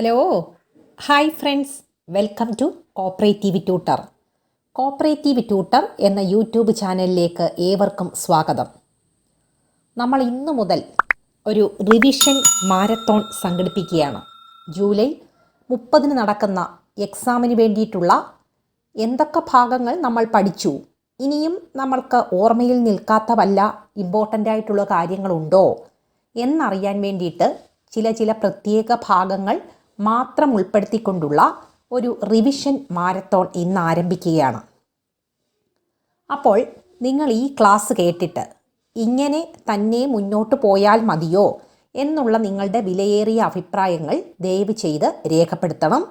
Hello hi friends, welcome to Cooperative Tutor. Cooperative Tutor എന്ന YouTube ചാനലിലേക്ക് ഏവർക്കും സ്വാഗതം. നമ്മൾ ഇന്നു മുതൽ ഒരു റിവിഷൻ മാരത്തോൺ സംഘടിപ്പിക്കുകയാണ്. ജൂലൈ 30 നടക്കുന്ന എക്സാമിന് വേണ്ടിയിട്ടുള്ള എന്തൊക്കെ ഭാഗങ്ങൾ നമ്മൾ പഠിച്ചു, ഇനിയും നമ്മൾക്ക് ഓർമ്മയിൽ നിൽക്കാത്ത വല്ല ഇമ്പോർട്ടൻ്റ് ആയിട്ടുള്ള കാര്യങ്ങളുണ്ടോ എന്നറിയാൻ വേണ്ടിയിട്ട് ചില പ്രത്യേക ഭാഗങ്ങൾ മാത്രം ഉൾപ്പെടുത്തിക്കൊണ്ടുള്ള ഒരു റിവിഷൻ മാരത്തോൺ ഇന്ന് ആരംഭിക്കുകയാണ്. അപ്പോൾ നിങ്ങൾ ഈ ക്ലാസ് കേട്ടിട്ട് ഇങ്ങനെ തന്നെ മുന്നോട്ട് പോയാൽ മതിയോ എന്നുള്ള നിങ്ങളുടെ വിലയേറിയ അഭിപ്രായങ്ങൾ ദയവ് ചെയ്ത് രേഖപ്പെടുത്തണം.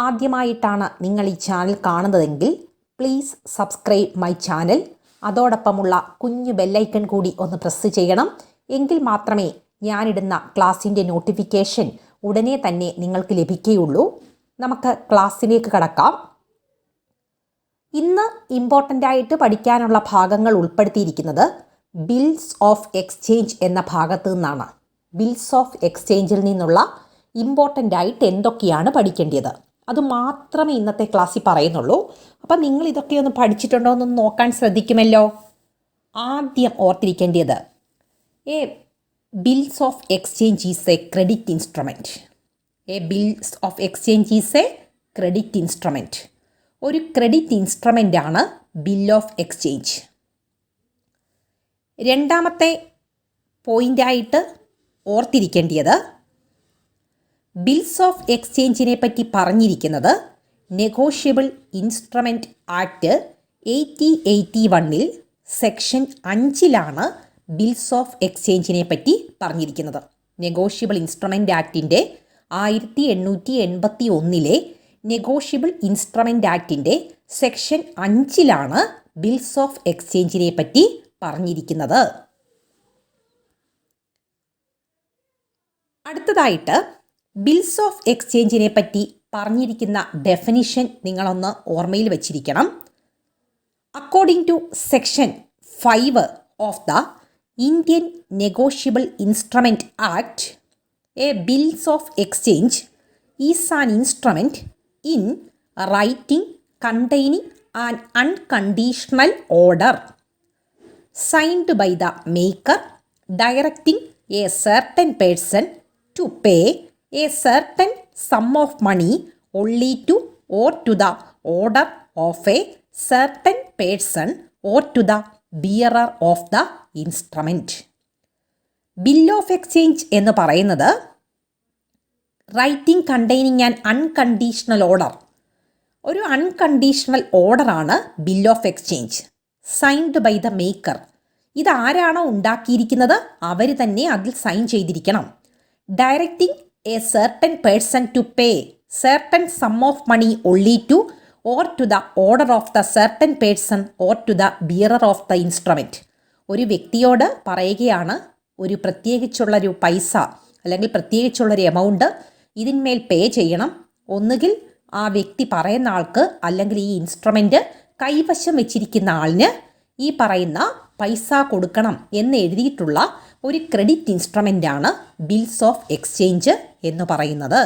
ആദ്യമായിട്ടാണ് നിങ്ങൾ ഈ ചാനൽ കാണുന്നതെങ്കിൽ പ്ലീസ് സബ്സ്ക്രൈബ് മൈ ചാനൽ. അതോടൊപ്പമുള്ള കുഞ്ഞു ബെല്ലൈക്കൺ കൂടി ഒന്ന് പ്രസ് ചെയ്യണം. എങ്കിൽ മാത്രമേ ഞാനിടുന്ന ക്ലാസ്സിൻ്റെ നോട്ടിഫിക്കേഷൻ ഉടനെ തന്നെ നിങ്ങൾക്ക് ലഭിക്കുകയുള്ളൂ. നമുക്ക് ക്ലാസ്സിലേക്ക് കടക്കാം. ഇന്ന് ഇമ്പോർട്ടൻ്റ് ആയിട്ട് പഠിക്കാനുള്ള ഭാഗങ്ങൾ ഉൾപ്പെടുത്തിയിരിക്കുന്നത് ബിൽസ് ഓഫ് എക്സ്ചേഞ്ച് എന്ന ഭാഗത്തു നിന്നാണ്. ബിൽസ് ഓഫ് എക്സ്ചേഞ്ചിൽ നിന്നുള്ള ഇമ്പോർട്ടൻ്റ് ആയിട്ട് എന്തൊക്കെയാണ് പഠിക്കേണ്ടത് അത് മാത്രമേ ഇന്നത്തെ ക്ലാസ്സിൽ പറയുന്നുള്ളൂ. അപ്പം നിങ്ങൾ ഇതൊക്കെ ഒന്ന് പഠിച്ചിട്ടുണ്ടോ എന്നൊന്ന് നോക്കാൻ ശ്രദ്ധിക്കുമല്ലോ. ആദ്യം ഓർത്തിരിക്കേണ്ടത് Bills of exchange is a credit instrument. A bills of exchange is a credit instrument. ഒരു ക്രെഡിറ്റ് ഇൻസ്ട്രുമെൻ്റ് ആണ് ബിൽ ഓഫ് എക്സ്ചേഞ്ച്. രണ്ടാമത്തെ പോയിൻ്റായിട്ട് ഓർത്തിരിക്കേണ്ടത് ബിൽസ് ഓഫ് എക്സ്ചേഞ്ചിനെ പറ്റി പറഞ്ഞിരിക്കുന്നത് negotiable instrument act 1881 section 5 bills of എക്സ്ചേഞ്ചിനെ പറ്റി പറഞ്ഞിരിക്കുന്നത്. നെഗോഷ്യബിൾ ഇൻസ്ട്രുമെൻ്റ് ആക്ടിൻ്റെ 1881 നെഗോഷ്യബിൾ ഇൻസ്ട്രുമെൻ്റ് ആക്ടിൻ്റെ സെക്ഷൻ 5 ബിൽസ് ഓഫ് എക്സ്ചേഞ്ചിനെ പറ്റി പറഞ്ഞിരിക്കുന്നത്. അടുത്തതായിട്ട് ബിൽസ് ഓഫ് എക്സ്ചേഞ്ചിനെ പറ്റി പറഞ്ഞിരിക്കുന്ന ഡെഫിനിഷൻ നിങ്ങളൊന്ന് ഓർമ്മയിൽ വച്ചിരിക്കണം. According to section 5 of the Indian Negotiable Instrument Act, a bills of exchange is an instrument in writing containing an unconditional order signed by the maker directing a certain person to pay a certain sum of money only to or to the order of a certain person or to the bearer of the instrument. Bill of exchange എന്ന് പറയുന്നത് writing containing and unconditional order, ഒരു unconditional ഓർഡറാണ് bill of exchange. Signed by the maker, ഇതാരാണോ ഉണ്ടാക്കിയിരിക്കുന്നത് അവർ തന്നെ അതിൽ sign ചെയ്തിരിക്കണം. Directing a certain person to pay certain sum of money only to or to the order of the certain person or to the bearer of the instrument. ഒരു വ്യക്തിയോട് പറയുകയാണ് ഒരു പ്രത്യേകിച്ചുള്ളൊരു പൈസ അല്ലെങ്കിൽ പ്രത്യേകിച്ചുള്ളൊരു എമൗണ്ട് ഇതിന്മേൽ പേ ചെയ്യണം. ഒന്നുകിൽ ആ വ്യക്തി പറയുന്ന ആൾക്ക് അല്ലെങ്കിൽ ഈ ഇൻസ്ട്രുമെൻ്റ് കൈവശം വെച്ചിരിക്കുന്ന ആളിന് ഈ പറയുന്ന പൈസ കൊടുക്കണം എന്ന് എഴുതിയിട്ടുള്ള ഒരു ക്രെഡിറ്റ് ഇൻസ്ട്രുമെൻ്റാണ് ബിൽസ് ഓഫ് എക്സ്ചേഞ്ച് എന്ന് പറയുന്നത്.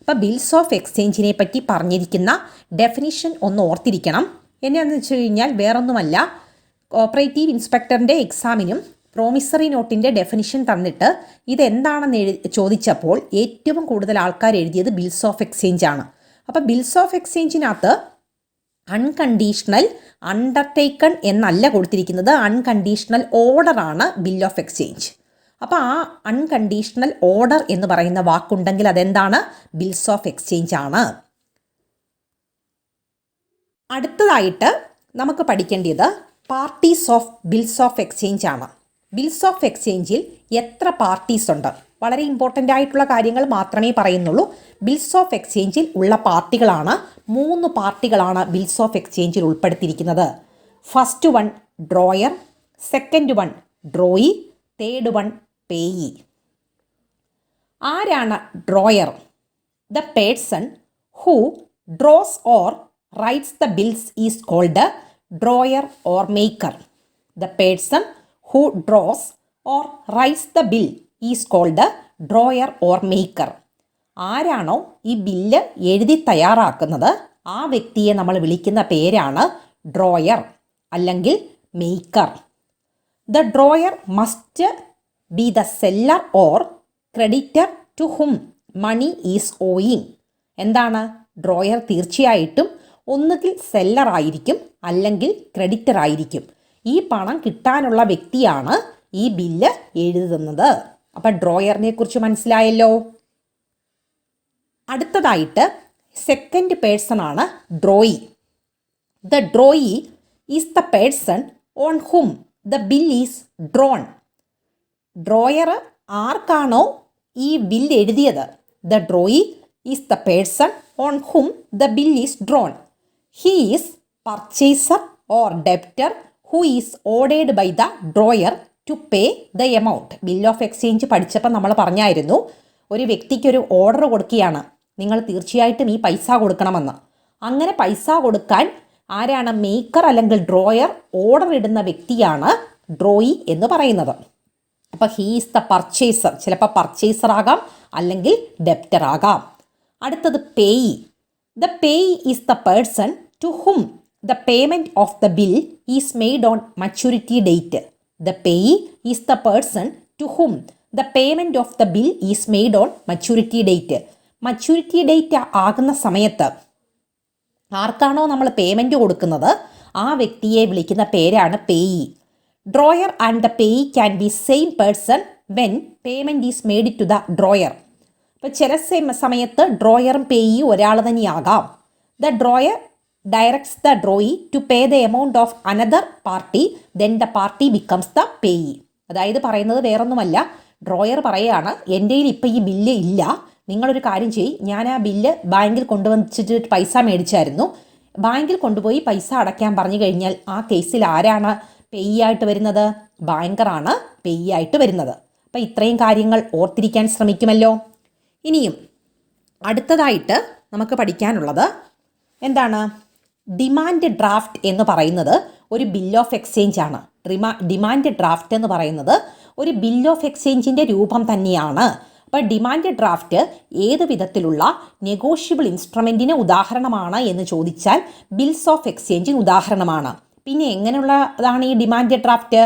അപ്പോൾ ബിൽസ് ഓഫ് എക്സ്ചേഞ്ചിനെ പറ്റി പറഞ്ഞിരിക്കുന്ന ഡെഫിനിഷൻ ഒന്ന് ഓർത്തിരിക്കണം. എന്നാന്ന് വെച്ച് കഴിഞ്ഞാൽ വേറൊന്നുമല്ല, കോപ്പറേറ്റീവ് ഇൻസ്പെക്ടറിൻ്റെ എക്സാമിനും പ്രോമിസറി നോട്ടിൻ്റെ ഡെഫിനിഷൻ തന്നിട്ട് ഇതെന്താണെന്ന് ചോദിച്ചപ്പോൾ ഏറ്റവും കൂടുതൽ ആൾക്കാർ എഴുതിയത് ബിൽസ് ഓഫ് എക്സ്ചേഞ്ച് ആണ്. അപ്പോൾ ബിൽസ് ഓഫ് എക്സ്ചേഞ്ചിനകത്ത് അൺകണ്ടീഷണൽ അണ്ടർടേക്കൺ എന്നല്ല കൊടുത്തിരിക്കുന്നത്, അൺകണ്ടീഷണൽ ഓർഡറാണ് ബിൽ ഓഫ് എക്സ്ചേഞ്ച്. അപ്പോൾ ആ അൺകണ്ടീഷണൽ ഓർഡർ എന്ന് പറയുന്ന വാക്കുണ്ടെങ്കിൽ അതെന്താണ്? ബിൽസ് ഓഫ് എക്സ്ചേഞ്ച് ആണ്. അടുത്തതായിട്ട് നമുക്ക് പഠിക്കേണ്ടത് parties of bills of exchange ആണ്. ബിൽസ് ഓഫ് എക്സ്ചേഞ്ചിൽ എത്ര പാർട്ടീസ് ഉണ്ട്? വളരെ ഇമ്പോർട്ടൻ്റ് ആയിട്ടുള്ള കാര്യങ്ങൾ മാത്രമേ പറയുന്നുള്ളൂ. ബിൽസ് ഓഫ് എക്സ്ചേഞ്ചിൽ ഉള്ള പാർട്ടികളാണ് 3 പാർട്ടികളാണ് ബിൽസ് ഓഫ് എക്സ്ചേഞ്ചിൽ ഉൾപ്പെടുത്തിയിരിക്കുന്നത്. First one drawer, second one drawee, third one payee. ആരാണ് drawer? The person who draws or writes the bills is called drawer or maker. The person who draws or writes the bill is called a drawer or maker. ആരാണോ ഈ bill എഴുതി തയ്യാറാക്കുന്നത് ആ വ്യക്തിയെ നമ്മൾ വിളിക്കുന്ന പേരാണ് ഡ്രോയർ അല്ലെങ്കിൽ maker. The drawer must be the seller or creditor to whom money is owing. എന്താണ്? ഡ്രോയർ തീർച്ചയായിട്ടും ഒന്നുകിൽ സെല്ലർ ആയിരിക്കും അല്ലെങ്കിൽ ക്രെഡിറ്റർ ആയിരിക്കും. ഈ പണം കിട്ടാനുള്ള വ്യക്തിയാണ് ഈ ബില്ല് എഴുതുന്നത്. അപ്പം ഡ്രോയറിനെ കുറിച്ച് മനസ്സിലായല്ലോ. അടുത്തതായിട്ട് സെക്കൻഡ് പേഴ്സൺ ആണ് drawee. The drawee is the person on whom the bill is drawn. Drawer ആർക്കാണോ ഈ ബില്ല് എഴുതിയത്, the drawee is the person on whom the bill is drawn. He is purchaser or debtor who is ordered by the drawer to pay the amount. Bill of exchange പഠിച്ചപ്പോൾ നമ്മൾ പറഞ്ഞായിരുന്നു, ഒരു വ്യക്തിക്കൊരു order കൊടുക്കുകയാണ്, നിങ്ങൾ തീർച്ചയായിട്ടും ഈ പൈസ കൊടുക്കണമെന്ന്. അങ്ങനെ പൈസ കൊടുക്കാൻ ആരാണ്? മേക്കർ അല്ലെങ്കിൽ ഡ്രോയർ ഓർഡർ ഇടുന്ന വ്യക്തിയാണ് ഡ്രോയി എന്ന് പറയുന്നത്. അപ്പോൾ ഹീ ഈസ് ദ പർച്ചേസർ, ചിലപ്പോൾ പർച്ചേസർ ആകാം അല്ലെങ്കിൽ ഡെപ്റ്റർ ആകാം. അടുത്തത് payee. The payee is the person to whom the payment of the bill is made on maturity date. The payee is the person to whom the payment of the bill is made on maturity date. Maturity date ആകുന്ന സമയത്ത് ആർക്കാണോ നമ്മൾ payment കൊടുക്കുന്നത് ആ വ്യക്തിയെ വിളിക്കുന്ന പേരാണ് payee. Drawer and the payee can be same person when payment is made to the drawer. അപ്പോൾ ചില സമയത്ത് ഡ്രോയറും പേയിയും ഒരാൾ തന്നെയാകാം. The drawer directs the drawee to pay the amount of another party, then the party becomes the payee. അതായത് പറയുന്നത് വേറൊന്നുമല്ല, ഡ്രോയർ പറയുകയാണ്, എൻ്റെ കയ്യിൽ ഇപ്പോൾ ഈ ബില്ല് ഇല്ല, നിങ്ങളൊരു കാര്യം ചെയ്യ്, ഞാൻ ആ ബില്ല് ബാങ്കിൽ കൊണ്ടുവച്ചിട്ട് പൈസ മേടിച്ചായിരുന്നു, ബാങ്കിൽ കൊണ്ടുപോയി പൈസ അടയ്ക്കാൻ പറഞ്ഞു കഴിഞ്ഞാൽ ആ കേസിൽ ആരാണ് പേയി ആയിട്ട് വരുന്നത്? ബാങ്കറാണ് പേയി ആയിട്ട് വരുന്നത്. അപ്പോൾ ഇത്രയും കാര്യങ്ങൾ ഓർത്തിരിക്കാൻ ശ്രമിക്കുമല്ലോ. ഇനിയും അടുത്തതായിട്ട് നമുക്ക് പഠിക്കാനുള്ളത് എന്താണ്? ഡിമാൻഡ് ഡ്രാഫ്റ്റ് എന്ന് പറയുന്നത് ഒരു ബിൽ ഓഫ് എക്സ്ചേഞ്ച് ആണ്. ഡിമാൻഡ് ഡ്രാഫ്റ്റ് എന്ന് പറയുന്നത് ഒരു ബിൽ ഓഫ് എക്സ്ചേഞ്ചിൻ്റെ രൂപം തന്നെയാണ്. അപ്പോൾ ഡിമാൻഡ് ഡ്രാഫ്റ്റ് ഏത് വിധത്തിലുള്ള നെഗോഷ്യബിൾ ഇൻസ്ട്രുമെൻറ്റിന് ഉദാഹരണമാണ് എന്ന് ചോദിച്ചാൽ ബിൽസ് ഓഫ് എക്സ്ചേഞ്ചിന് ഉദാഹരണമാണ്. പിന്നെ എങ്ങനെയുള്ളതാണ് ഈ ഡിമാൻഡ് ഡ്രാഫ്റ്റ്?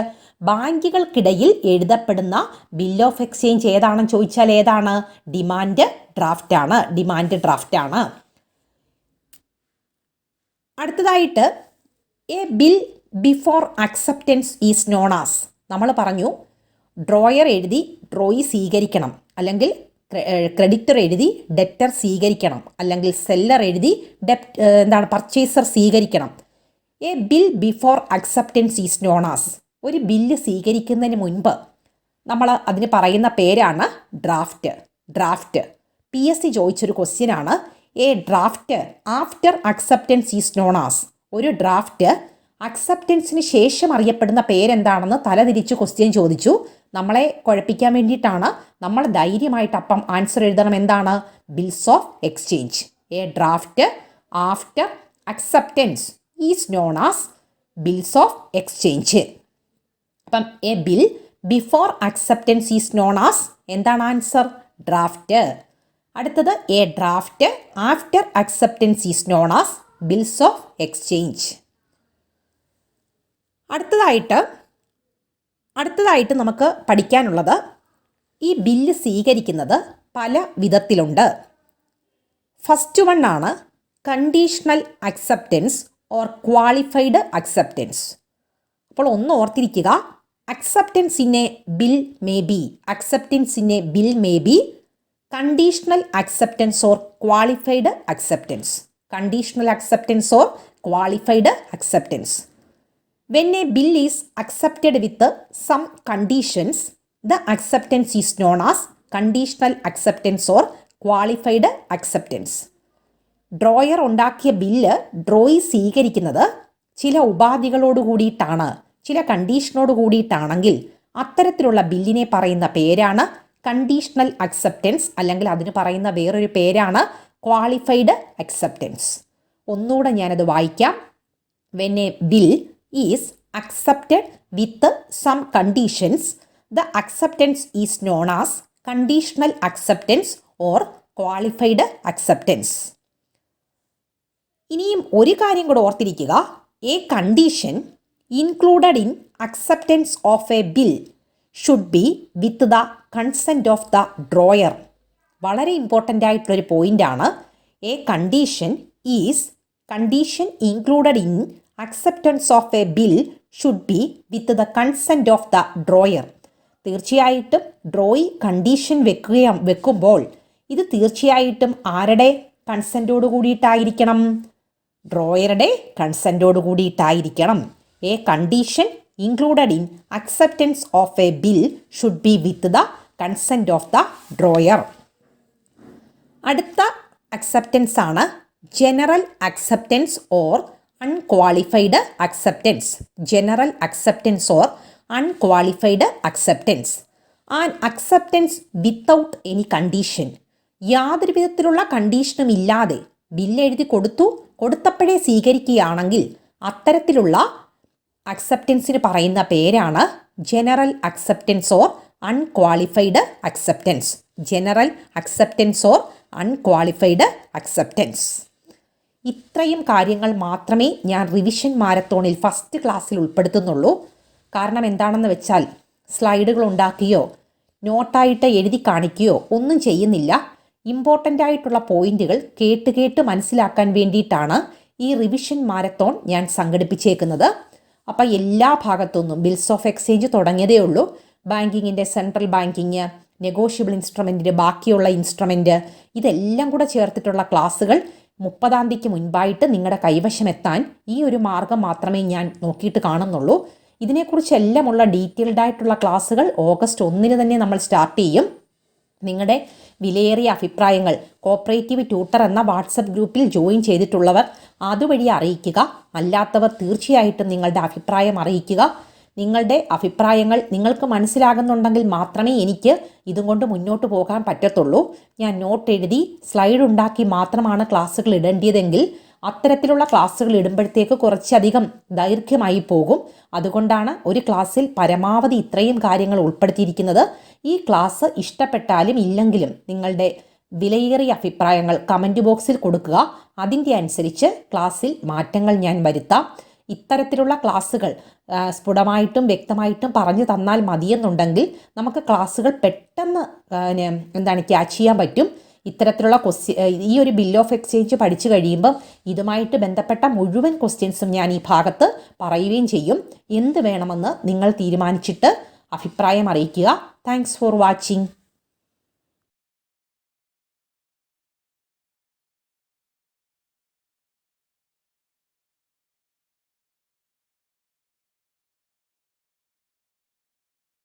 ബാങ്കുകൾക്കിടയിൽ എഴുതപ്പെടുന്ന ബിൽ ഓഫ് എക്സ്ചേഞ്ച് ഏതാണെന്ന് ചോദിച്ചാൽ ഏതാണ്? ഡിമാൻഡ് ഡ്രാഫ്റ്റ് ആണ്. ഡിമാൻഡ് ഡ്രാഫ്റ്റ് ആണ്. അടുത്തതായിട്ട് a bill before acceptance is known as. നമ്മൾ പറഞ്ഞു ഡ്രോയർ എഴുതി ഡ്രോയി സ്വീകരിക്കണം, അല്ലെങ്കിൽ ക്രെഡിറ്റർ എഴുതി ഡെപ്റ്റർ സ്വീകരിക്കണം, അല്ലെങ്കിൽ സെല്ലർ എഴുതി പർച്ചേസർ സ്വീകരിക്കണം. A bill before acceptance is known as. ഒരു ബില്ല് സ്വീകരിക്കുന്നതിന് മുൻപ് നമ്മൾ അതിന് പറയുന്ന പേരാണ് ഡ്രാഫ്റ്റ്. ഡ്രാഫ്റ്റ് PSC ചോദിച്ചൊരു ക്വസ്റ്റ്യനാണ്. A draft after acceptance is known as. ഒരു ഡ്രാഫ്റ്റ് അക്സെപ്റ്റൻസിന് ശേഷം അറിയപ്പെടുന്ന പേരെന്താണെന്ന് തലതിരിച്ച് ക്വസ്റ്റ്യൻ ചോദിച്ചു. നമ്മളെ കുഴപ്പിക്കാൻ വേണ്ടിയിട്ടാണ്. നമ്മൾ ധൈര്യമായിട്ട് അപ്പം ആൻസർ എഴുതണം. എന്താണ്? Bills of exchange. A draft after acceptance is known as bills of exchange. അപ്പം a bill before acceptance is known as എന്താണ് ആൻസർ? ഡ്രാഫ്റ്റ്. അടുത്തത് a draft after acceptance is known as bills of exchange. അടുത്തതായിട്ട് നമുക്ക് പഠിക്കാനുള്ളത്, ഈ bill സ്വീകരിക്കുന്നത് പല വിധത്തിലുണ്ട്. ഫസ്റ്റ് വൺ ആണ് conditional acceptance or qualified acceptance. അപ്പോൾ ഒന്ന് ഓർത്തിരിക്കുക, acceptance in a bill may be, acceptance in a bill may B conditional acceptance or qualified acceptance. Conditional acceptance or qualified acceptance. When a bill is accepted with some conditions, the acceptance is known as conditional acceptance or qualified acceptance. Drawer ഉണ്ടാക്കിയ bill drawee സ്വീകരിക്കുന്നത് ചില ഉപാധികളോട് കൂടിയിട്ടാണ്, ചില കണ്ടീഷനോട് കൂടിയിട്ടാണെങ്കിൽ അത്തരത്തിലുള്ള ബില്ലിനെ പറയുന്ന പേരാണ് conditional acceptance, അല്ലെങ്കിൽ അതിന് പറയുന്ന വേറൊരു പേരാണ് ക്വാളിഫൈഡ് അക്സെപ്റ്റൻസ്. ഒന്നുകൂടെ ഞാനത് വായിക്കാം. When a bill is accepted with some conditions, the acceptance is known as conditional acceptance or qualified acceptance. ഇനിയും ഒരു കാര്യം കൂടെ ഓർത്തിരിക്കുക, a condition included in acceptance of a bill should be with the consent of the drawer. വളരെ important ആയിട്ടുള്ളൊരു പോയിൻ്റാണ്. A condition included in acceptance of a bill should be with the consent of the drawer. തീർച്ചയായിട്ടും drawee condition വെക്കുമ്പോൾ ഇത് തീർച്ചയായിട്ടും ആരുടെ കൺസെൻറ്റോട് കൂടിയിട്ടായിരിക്കണം? ഡ്രോയറുടെ കൺസെൻറ്റോട് കൂടിയിട്ടായിരിക്കണം. A condition included in acceptance of a bill should be with the consent of the drawer. അടുത്ത അക്സെപ്റ്റൻസ് ആണ് general acceptance or unqualified acceptance. General acceptance or unqualified acceptance. An acceptance without any condition. യാതൊരു വിധത്തിലുള്ള കണ്ടീഷനും ഇല്ലാതെ bill എഴുതി കൊടുത്തപ്പോഴേ സ്വീകരിക്കുകയാണെങ്കിൽ അത്തരത്തിലുള്ള അക്സെപ്റ്റൻസിന് പറയുന്ന പേരാണ് general acceptance or unqualified acceptance. General acceptance or unqualified acceptance. ഇത്രയും കാര്യങ്ങൾ മാത്രമേ ഞാൻ റിവിഷൻ മാരത്തോണിൽ ഫസ്റ്റ് ക്ലാസ്സിൽ ഉൾപ്പെടുത്തുന്നുള്ളൂ. കാരണം എന്താണെന്ന് വെച്ചാൽ സ്ലൈഡുകൾ ഉണ്ടാക്കുകയോ നോട്ടായിട്ട് എഴുതി കാണിക്കുകയോ ഒന്നും ചെയ്യുന്നില്ല. ഇമ്പോർട്ടൻ്റ് ആയിട്ടുള്ള പോയിന്റുകൾ കേട്ട് മനസ്സിലാക്കാൻ വേണ്ടിയിട്ടാണ് ഈ റിവിഷൻ മാരത്തോൺ ഞാൻ സംഘടിപ്പിച്ചേക്കുന്നത്. അപ്പോൾ എല്ലാ ഭാഗത്തുനിന്നും ബിൽസ് ഓഫ് എക്സ്ചേഞ്ച് തുടങ്ങിയതേ ഉള്ളൂ. ബാങ്കിങ്ങിൻ്റെ സെൻട്രൽ ബാങ്കിങ്, നെഗോഷ്യബിൾ ഇൻസ്ട്രുമെൻറ്റിൻ്റെ ബാക്കിയുള്ള ഇൻസ്ട്രുമെൻറ്റ്, ഇതെല്ലാം കൂടെ ചേർത്തിട്ടുള്ള ക്ലാസ്സുകൾ 30-ാം തീയതിക്ക് മുൻപായിട്ട് നിങ്ങളുടെ കൈവശം എത്താൻ ഈ ഒരു മാർഗം മാത്രമേ ഞാൻ നോക്കിയിട്ട് കാണുന്നുള്ളൂ. ഇതിനെക്കുറിച്ചെല്ലാമുള്ള ഡീറ്റെയിൽഡ് ആയിട്ടുള്ള ക്ലാസ്സുകൾ ഓഗസ്റ്റ് 1 തന്നെ നമ്മൾ സ്റ്റാർട്ട് ചെയ്യും. നിങ്ങളുടെ വിലയേറിയ അഭിപ്രായങ്ങൾ കോപ്പറേറ്റീവ് ട്യൂട്ടർ എന്ന വാട്സപ്പ് ഗ്രൂപ്പിൽ ജോയിൻ ചെയ്തിട്ടുള്ളവർ അതുവഴി അറിയിക്കുക. അല്ലാത്തവർ തീർച്ചയായിട്ടും നിങ്ങളുടെ അഭിപ്രായം അറിയിക്കുക. നിങ്ങളുടെ അഭിപ്രായങ്ങൾ നിങ്ങൾക്ക് മനസ്സിലാകുന്നുണ്ടെങ്കിൽ മാത്രമേ എനിക്ക് ഇതും കൊണ്ട് മുന്നോട്ട് പോകാൻ പറ്റത്തുള്ളൂ. ഞാൻ നോട്ട് എഴുതി സ്ലൈഡ് ഉണ്ടാക്കി മാത്രമാണ് ക്ലാസ്സുകൾ ഇടേണ്ടതെങ്കിൽ അത്തരത്തിലുള്ള ക്ലാസ്സുകൾ ഇടുമ്പോഴത്തേക്ക് കുറച്ചധികം ദൈർഘ്യമായി പോകും. അതുകൊണ്ടാണ് ഒരു ക്ലാസ്സിൽ പരമാവധി ഇത്രയും കാര്യങ്ങൾ ഉൾപ്പെടുത്തിയിരിക്കുന്നത്. ഈ ക്ലാസ് ഇഷ്ടപ്പെട്ടാലും ഇല്ലെങ്കിലും നിങ്ങളുടെ വിലയേറിയ അഭിപ്രായങ്ങൾ കമൻറ്റ് ബോക്സിൽ കൊടുക്കുക. അതിൻ്റെ അനുസരിച്ച് ക്ലാസ്സിൽ മാറ്റങ്ങൾ ഞാൻ വരുത്താം. ഇത്തരത്തിലുള്ള ക്ലാസ്സുകൾ സ്ഫുടമായിട്ടും വ്യക്തമായിട്ടും പറഞ്ഞു തന്നാൽ മതിയെന്നുണ്ടെങ്കിൽ നമുക്ക് ക്ലാസ്സുകൾ പെട്ടെന്ന് ക്യാച്ച് ചെയ്യാൻ പറ്റും. ഇത്തരത്തിലുള്ള ഈ ഒരു ബിൽ ഓഫ് എക്സ്ചേഞ്ച് പഠിച്ചു കഴിയുമ്പം ഇതുമായിട്ട് ബന്ധപ്പെട്ട മുഴുവൻ ക്വസ്റ്റ്യൻസും ഞാൻ ഈ ഭാഗത്ത് പറയുകയും ചെയ്യും. എന്ത് വേണമെന്ന് നിങ്ങൾ തീരുമാനിച്ചിട്ട് അഭിപ്രായം അറിയിക്കുക. Thanks for watching.